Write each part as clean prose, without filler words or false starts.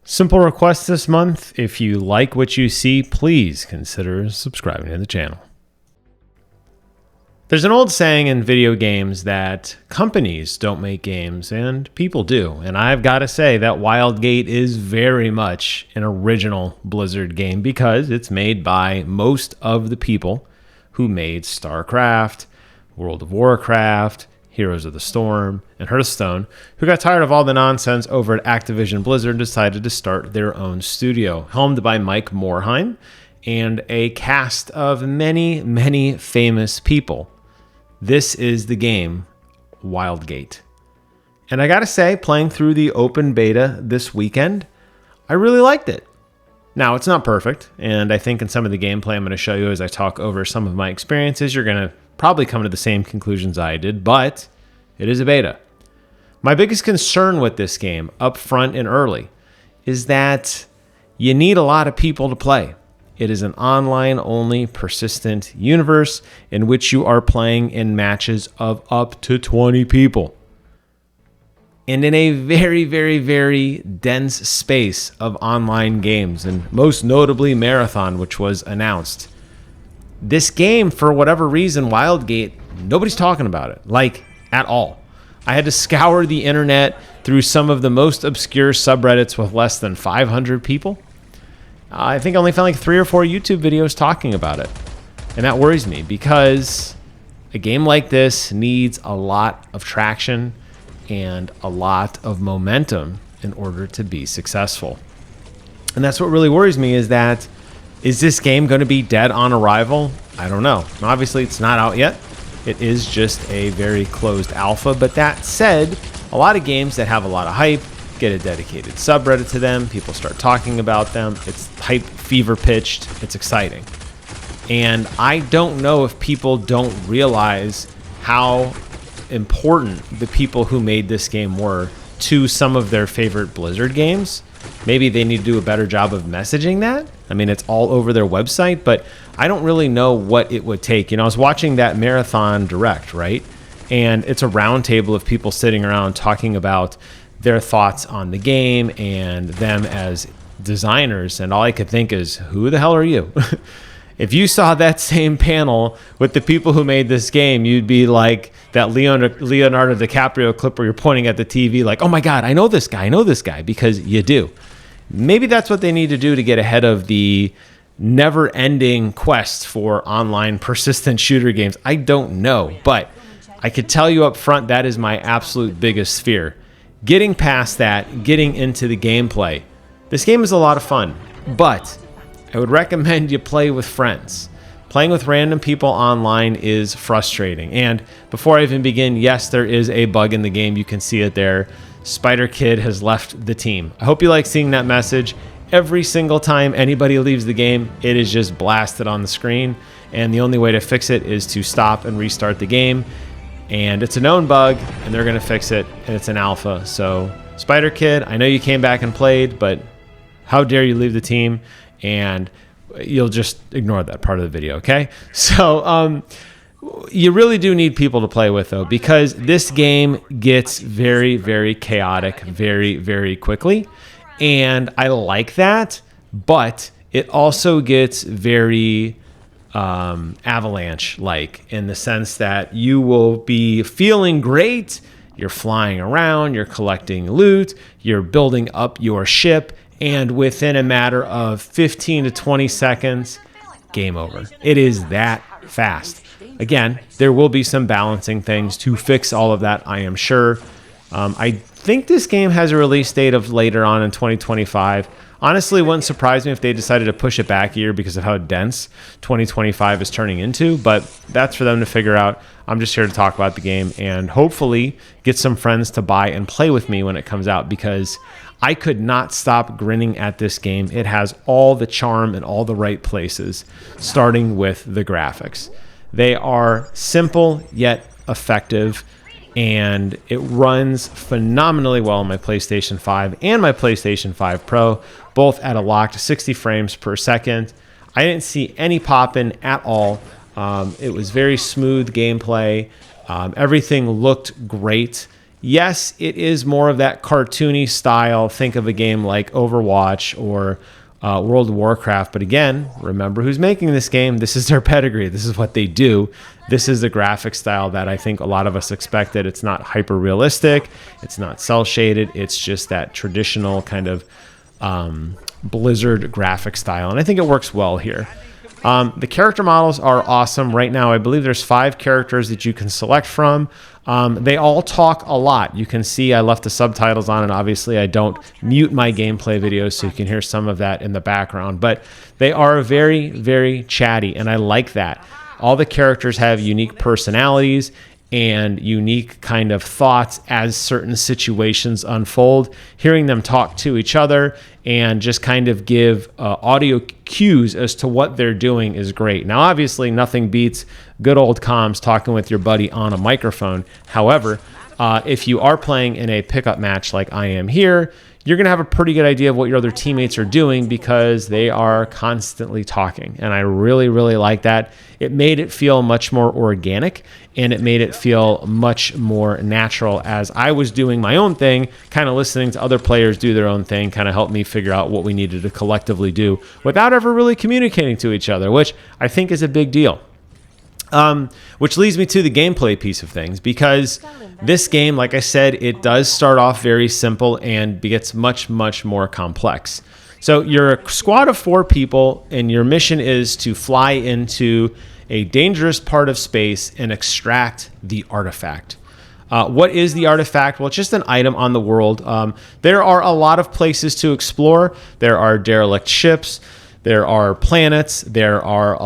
Simple request this month. If you like what you see, please consider subscribing to the channel. There's an old saying in video games that companies don't make games and people do. And I've got to say that Wildgate is very much an original Blizzard game because it's made by most of the people who made StarCraft, World of WarCraft, Heroes of the Storm, and Hearthstone, who got tired of all the nonsense over at Activision Blizzard and decided to start their own studio, helmed by Mike Morhaime and a cast of many, many famous people. This is the game, Wildgate. And I gotta say, playing through the open beta this weekend, I really liked it. Now, it's not perfect, and I think in some of the gameplay I'm going to show you as I talk over some of my experiences, you're going to probably come to the same conclusions I did, but it is a beta. My biggest concern with this game, up front and early, is that you need a lot of people to play. It is an online-only persistent universe in which you are playing in matches of up to 20 people. And in a very, very, very dense space of online games, and most notably Marathon, which was announced. This game, for whatever reason, Wildgate, nobody's talking about it, like, at all. I had to scour the internet through some of the most obscure subreddits with less than 500 people. I think I only found like 3 or 4 YouTube videos talking about it. And that worries me because a game like this needs a lot of traction and a lot of momentum in order to be successful. And that's what really worries me is that, is this game going to be dead on arrival? I don't know. Obviously, it's not out yet. It is just a very closed alpha. But that said, a lot of games that have a lot of hype get a dedicated subreddit to them. People start talking about them. It's hype fever pitched. It's exciting. And I don't know if people don't realize how important the people who made this game were to some of their favorite Blizzard games. Maybe they need to do a better job of messaging that. I mean, it's all over their website, but I don't really know what it would take. You know, I was watching that Marathon Direct, right? And it's a round table of people sitting around talking about their thoughts on the game and them as designers. And all I could think is, who the hell are you? If you saw that same panel with the people who made this game, you'd be like that Leonardo DiCaprio clip where you're pointing at the TV like, oh my God, I know this guy, because you do. Maybe that's what they need to do to get ahead of the never-ending quest for online persistent shooter games. I don't know, but I could tell you up front that is my absolute biggest fear. Getting past that, getting into the gameplay. This game is a lot of fun, but I would recommend you play with friends. Playing with random people online is frustrating. And before I even begin, yes, there is a bug in the game. You can see it there. Spider Kid has left the team. I hope you like seeing that message. Every single time anybody leaves the game, it is just blasted on the screen. And the only way to fix it is to stop and restart the game. And it's a known bug, and they're going to fix it, and it's an alpha. So, Spider Kid, I know you came back and played, but how dare you leave the team? And you'll just ignore that part of the video, okay? So you really do need people to play with, though, because this game gets very, very chaotic very, very quickly. And I like that, but it also gets very avalanche-like in the sense that you will be feeling great. You're flying around, you're collecting loot, you're building up your ship, and within a matter of 15 to 20 seconds, game over. It is that fast. Again, there will be some balancing things to fix all of that, I am sure. I think this game has a release date of later on in 2025. Honestly, it wouldn't surprise me if they decided to push it back a year because of how dense 2025 is turning into, but that's for them to figure out. I'm just here to talk about the game and hopefully get some friends to buy and play with me when it comes out, because I could not stop grinning at this game. It has all the charm in all the right places, starting with the graphics. They are simple yet effective, and it runs phenomenally well on my PlayStation 5 and my PlayStation 5 Pro, both at a locked 60 frames per second. I didn't see any popping at all. It was very smooth gameplay. Everything looked great. Yes, it is more of that cartoony style. Think of a game like Overwatch or World of Warcraft. But again, remember who's making this game. This is their pedigree. This is what they do. This is the graphic style that I think a lot of us expected. It's not hyper realistic. It's not cel shaded. It's just that traditional kind of Blizzard graphic style. And I think it works well here. The character models are awesome. Right now, I believe there's 5 characters that you can select from. They all talk a lot. You can see I left the subtitles on, and obviously I don't mute my gameplay videos, so you can hear some of that in the background. But they are very, very chatty, and I like that. All the characters have unique personalities and unique kind of thoughts as certain situations unfold. Hearing them talk to each other and just kind of give audio cues as to what they're doing is great. Now, obviously, nothing beats good old comms talking with your buddy on a microphone. However, if you are playing in a pickup match like I am here, you're going to have a pretty good idea of what your other teammates are doing because they are constantly talking. And I really, really like that. It made it feel much more organic, and it made it feel much more natural as I was doing my own thing, kind of listening to other players do their own thing, kind of helped me figure out what we needed to collectively do without ever really communicating to each other, which I think is a big deal. Which leads me to the gameplay piece of things, because this game, like I said, it does start off very simple and gets much, much more complex. So you're a squad of 4 people, and your mission is to fly into a dangerous part of space and extract the artifact. What is the artifact? Well, it's just an item on the world. There are a lot of places to explore. There are derelict ships. There are planets. There are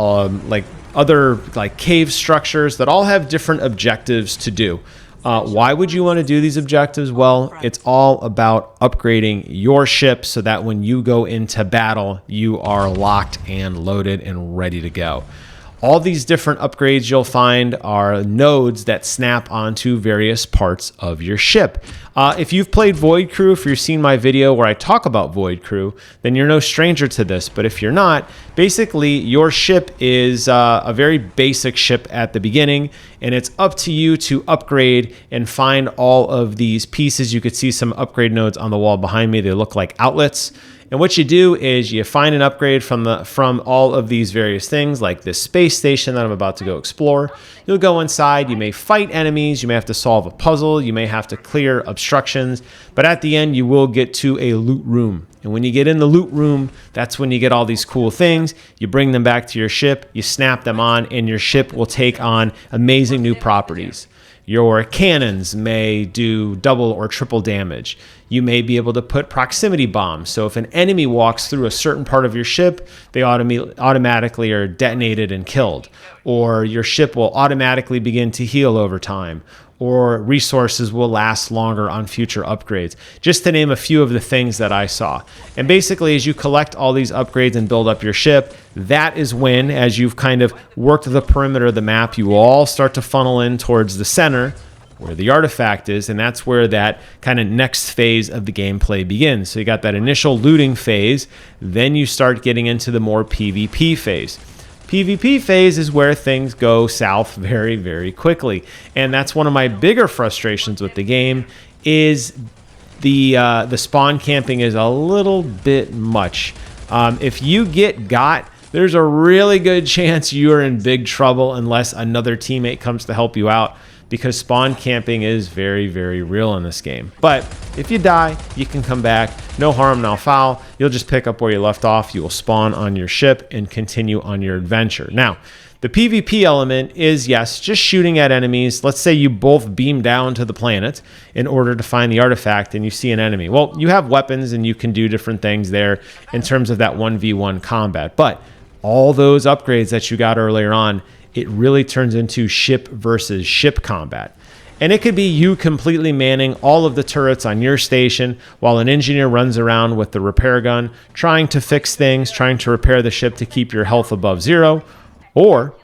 other cave structures that all have different objectives to do. Why would you want to do these objectives? Well, it's all about upgrading your ship so that when you go into battle, you are locked and loaded and ready to go. All these different upgrades you'll find are nodes that snap onto various parts of your ship. If you've played Void Crew, if you've seen my video where I talk about Void Crew, then you're no stranger to this. But if you're not, basically your ship is a very basic ship at the beginning, and it's up to you to upgrade and find all of these pieces. You could see some upgrade nodes on the wall behind me. They look like outlets. And what you do is you find an upgrade from all of these various things, like this space station that I'm about to go explore. You'll go inside, you may fight enemies, you may have to solve a puzzle, you may have to clear obstructions, but at the end you will get to a loot room. And when you get in the loot room, that's when you get all these cool things. You bring them back to your ship, you snap them on, and your ship will take on amazing new properties. Your cannons may do double or triple damage. You may be able to put proximity bombs. So if an enemy walks through a certain part of your ship, they automatically are detonated and killed. Or your ship will automatically begin to heal over time. Or resources will last longer on future upgrades, just to name a few of the things that I saw. And basically, as you collect all these upgrades and build up your ship, that is when, as you've kind of worked the perimeter of the map, you will all start to funnel in towards the center, where the artifact is, and that's where that kind of next phase of the gameplay begins. So you got that initial looting phase, then you start getting into the more PvP phase. PvP phase is where things go south very, very quickly. And that's one of my bigger frustrations with the game is the spawn camping is a little bit much. If you get got, there's a really good chance you're in big trouble unless another teammate comes to help you out, because spawn camping is very, very real in this game. But if you die, you can come back. No harm, no foul. You'll just pick up where you left off. You will spawn on your ship and continue on your adventure. Now, the PvP element is, yes, just shooting at enemies. Let's say you both beam down to the planet in order to find the artifact and you see an enemy. Well, you have weapons and you can do different things there in terms of that 1v1 combat. But all those upgrades that you got earlier on, it really turns into ship versus ship combat. And it could be you completely manning all of the turrets on your station while an engineer runs around with the repair gun, trying to fix things, trying to repair the ship to keep your health above 0. Or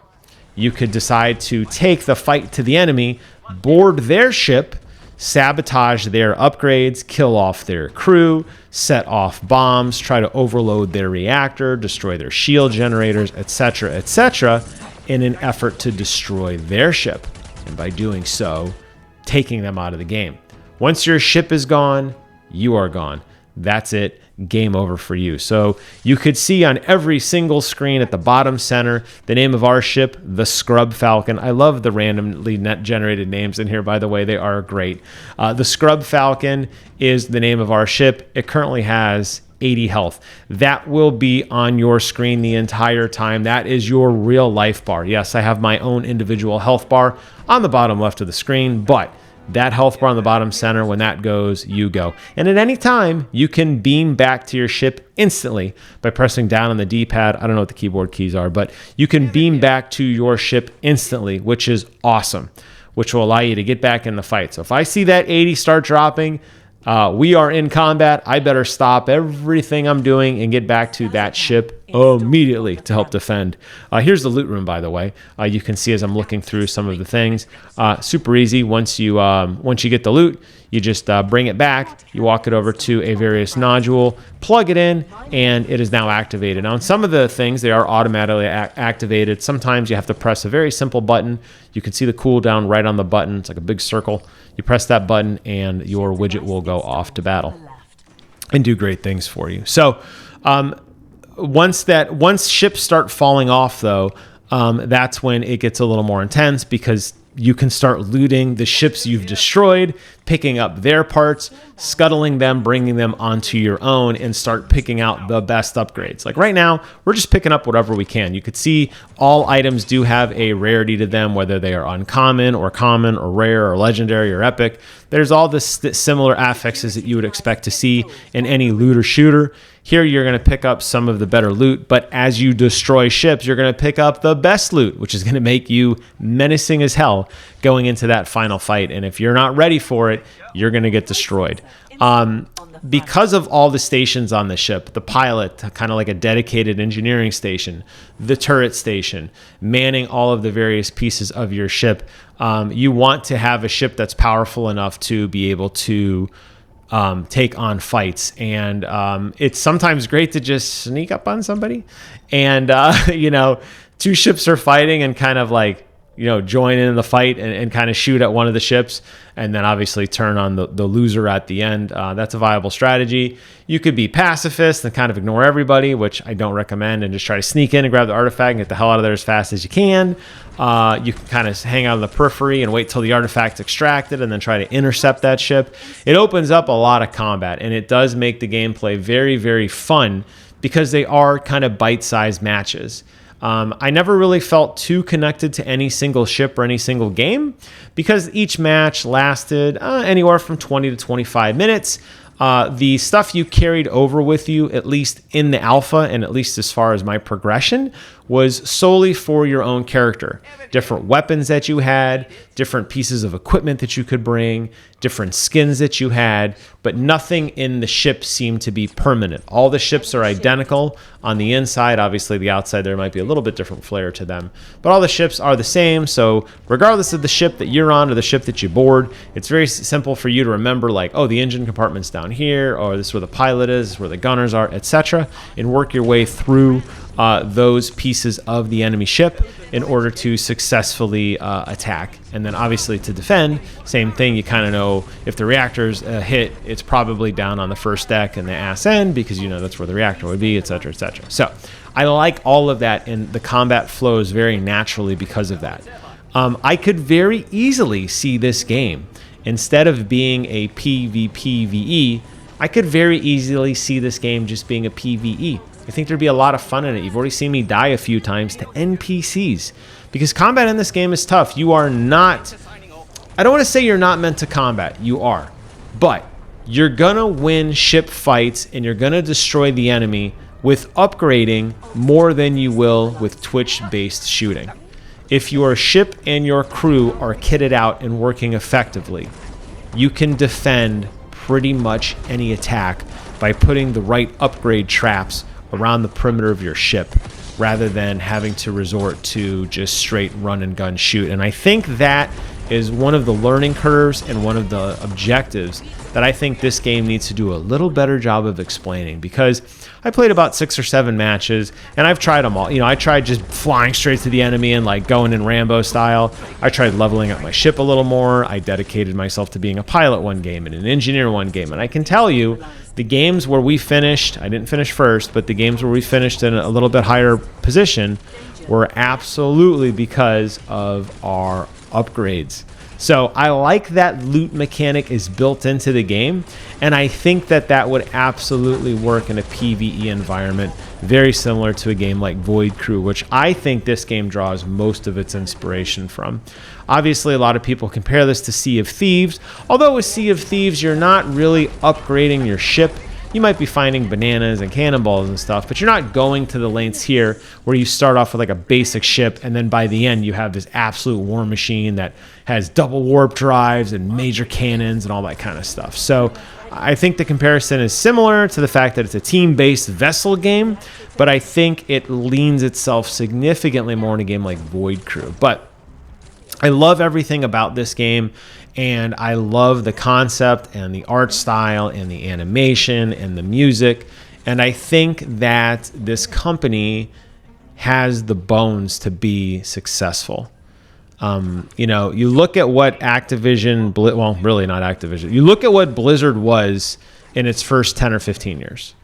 you could decide to take the fight to the enemy, board their ship, sabotage their upgrades, kill off their crew, set off bombs, try to overload their reactor, destroy their shield generators, etc., etc., in an effort to destroy their ship, and by doing so, taking them out of the game. Once your ship is gone, you are gone. That's it. Game over for you. So you could see on every single screen at the bottom center the name of our ship, the Scrub Falcon. I love the randomly net generated names in here, by the way. They are great. The Scrub Falcon is the name of our ship. It currently has 80 health. That will be on your screen the entire time. That is your real life bar. Yes, I have my own individual health bar on the bottom left of the screen, but that health bar on the bottom center, when that goes, you go. And at any time, you can beam back to your ship instantly by pressing down on the D-pad. I don't know what the keyboard keys are, but you can beam back to your ship instantly, which is awesome, which will allow you to get back in the fight. So if I see that 80 start dropping, we are in combat. I better stop everything I'm doing and get back to that ship immediately to help defend. Here's the loot room, by the way. You can see as I'm looking through some of the things. Super easy. Once you get the loot, you just bring it back. You walk it over to a various nodule, plug it in, and it is now activated. Now, on some of the things, they are automatically activated. Sometimes you have to press a very simple button. You can see the cooldown right on the button. It's like a big circle. You press that button, and your widget will go off to battle and do great things for you. So once ships start falling off, though, that's when it gets a little more intense, because you can start looting the ships you've destroyed, picking up their parts, scuttling them, bringing them onto your own, and start picking out the best upgrades. Like right now, we're just picking up whatever we can. You could see all items do have a rarity to them, whether they are uncommon or common or rare or legendary or epic. There's all the similar affixes that you would expect to see in any looter shooter. Here, you're going to pick up some of the better loot, but as you destroy ships, you're going to pick up the best loot, which is going to make you menacing as hell going into that final fight. And if you're not ready for it, you're going to get destroyed. Because of all the stations on the ship, the pilot, kind of like a dedicated engineering station, the turret station, manning all of the various pieces of your ship, you want to have a ship that's powerful enough to be able to take on fights. And it's sometimes great to just sneak up on somebody and, two ships are fighting and kind of like, join in the fight and kind of shoot at one of the ships, and then obviously turn on the loser at the end. That's a viable strategy. You could be pacifist and kind of ignore everybody, which I don't recommend, and just try to sneak in and grab the artifact and get the hell out of there as fast as you can. You can kind of hang out on the periphery and wait till the artifact's extracted and then try to intercept that ship. It opens up a lot of combat, and it does make the gameplay very, very fun because they are kind of bite-sized matches. I never really felt too connected to any single ship or any single game because each match lasted anywhere from 20 to 25 minutes. The stuff you carried over with you, at least in the alpha and at least as far as my progression, was solely for your own character. Different weapons that you had, different pieces of equipment that you could bring, different skins that you had, but nothing in the ship seemed to be permanent. All the ships are identical on the inside. Obviously, the outside, there might be a little bit different flair to them, but all the ships are the same. So regardless of the ship that you're on or the ship that you board, it's very simple for you to remember, like, oh, the engine compartment's down here, or this is where the pilot is, this is where the gunners are, etc., and work your way through those pieces of the enemy ship in order to successfully attack. And then obviously to defend, same thing. You kind of know if the reactor's hit, it's probably down on the first deck and the ass end because that's where the reactor would be, etc., etc. So I like all of that, and the combat flows very naturally because of that. I could very easily see this game, instead of being a PvPvE, I could very easily see this game just being a PvE. I think there'd be a lot of fun in it. You've already seen me die a few times to NPCs because combat in this game is tough. You are not, I don't want to say you're not meant to combat. You are, but you're going to win ship fights and you're going to destroy the enemy with upgrading more than you will with Twitch-based shooting. If your ship and your crew are kitted out and working effectively, you can defend pretty much any attack by putting the right upgrade traps around the perimeter of your ship rather than having to resort to just straight run and gun shoot. And I think that is one of the learning curves and one of the objectives that I think this game needs to do a little better job of explaining, because I played about 6 or 7 matches and I've tried them all. You know, I tried just flying straight to the enemy and like going in Rambo style. I tried leveling up my ship a little more. I dedicated myself to being a pilot one game and an engineer one game. And I can tell you, the games where we finished, I didn't finish first, but the games where we finished in a little bit higher position were absolutely because of our upgrades. So I like that loot mechanic is built into the game, and I think that that would absolutely work in a PvE environment, very similar to a game like Void Crew, which I think this game draws most of its inspiration from. Obviously, a lot of people compare this to Sea of Thieves, although with Sea of Thieves, you're not really upgrading your ship. You might be finding bananas and cannonballs and stuff, but you're not going to the lengths here where you start off with like a basic ship and then by the end you have this absolute war machine that has double warp drives and major cannons and all that kind of stuff. So I think the comparison is similar to the fact that it's a team-based vessel game, but I think it leans itself significantly more in a game like Void Crew. But I love everything about this game, and I love the concept and the art style and the animation and the music, and I think that this company has the bones to be successful. You know, you look at what Activision, well, really not Activision, you look at what Blizzard was in its first 10 or 15 years.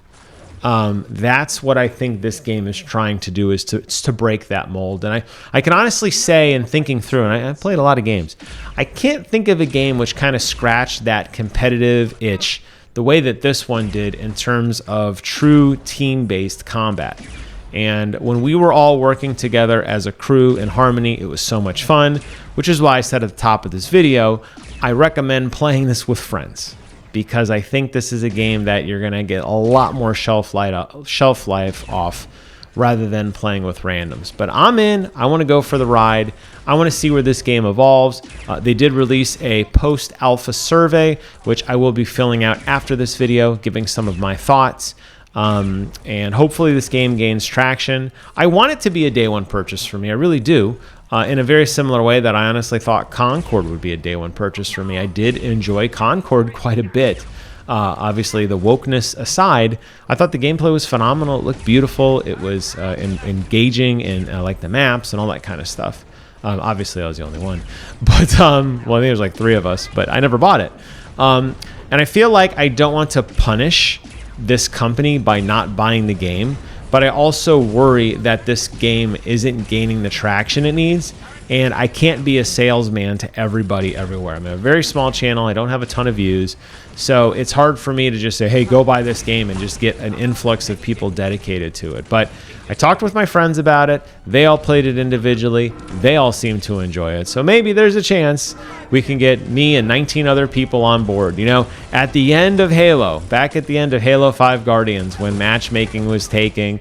That's what I think this game is trying to do, is to break that mold. And I can honestly say, in thinking through, and I played a lot of games, I can't think of a game which kind of scratched that competitive itch the way that this one did in terms of true team-based combat. And when we were all working together as a crew in harmony, it was so much fun, which is why I said at the top of this video, I recommend playing this with friends, because I think this is a game that you're going to get a lot more shelf life off rather than playing with randoms. But I'm in. I want to go for the ride. I want to see where this game evolves. They did release a post-alpha survey, which I will be filling out after this video, giving some of my thoughts. And hopefully this game gains traction. I want it to be a day one purchase for me. I really do. In a very similar way that I honestly thought Concord would be a day one purchase for me. I did enjoy Concord quite a bit. Obviously, the wokeness aside, I thought the gameplay was phenomenal. It looked beautiful. It was engaging, and I liked the maps and all that kind of stuff. Obviously, I was the only one. But, well, I think there was like 3 of us, but I never bought it. And I feel like I don't want to punish this company by not buying the game, but I also worry that this game isn't gaining the traction it needs, and I can't be a salesman to everybody everywhere. I'm a very small channel. I don't have a ton of views, so it's hard for me to just say, hey, go buy this game and just get an influx of people dedicated to it. But I talked with my friends about it. They all played it individually. They all seem to enjoy it. So maybe there's a chance we can get me and 19 other people on board. You know, at the end of Halo, back at the end of Halo 5 Guardians, when matchmaking was taking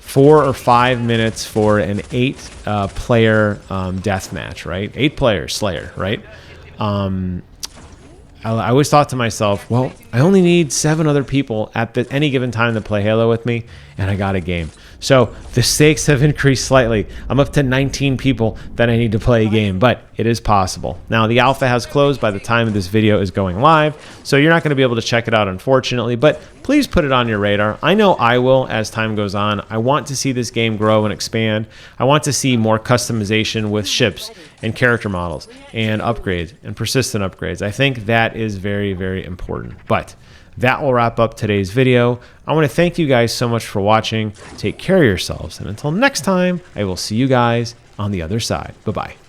4 or 5 minutes for an 8-player deathmatch, right? 8 players, Slayer, right? I always thought to myself, well, I only need 7 other people at any given time to play Halo with me, and I got a game. So the stakes have increased slightly. I'm up to 19 people that I need to play a game, but it is possible. Now, the alpha has closed by the time this video is going live, so you're not going to be able to check it out, unfortunately, but please put it on your radar. I know I will as time goes on. I want to see this game grow and expand. I want to see more customization with ships and character models and upgrades and persistent upgrades. I think that is very, very important. But that will wrap up today's video. I want to thank you guys so much for watching. Take care of yourselves, and until next time, I will see you guys on the other side. Bye-bye.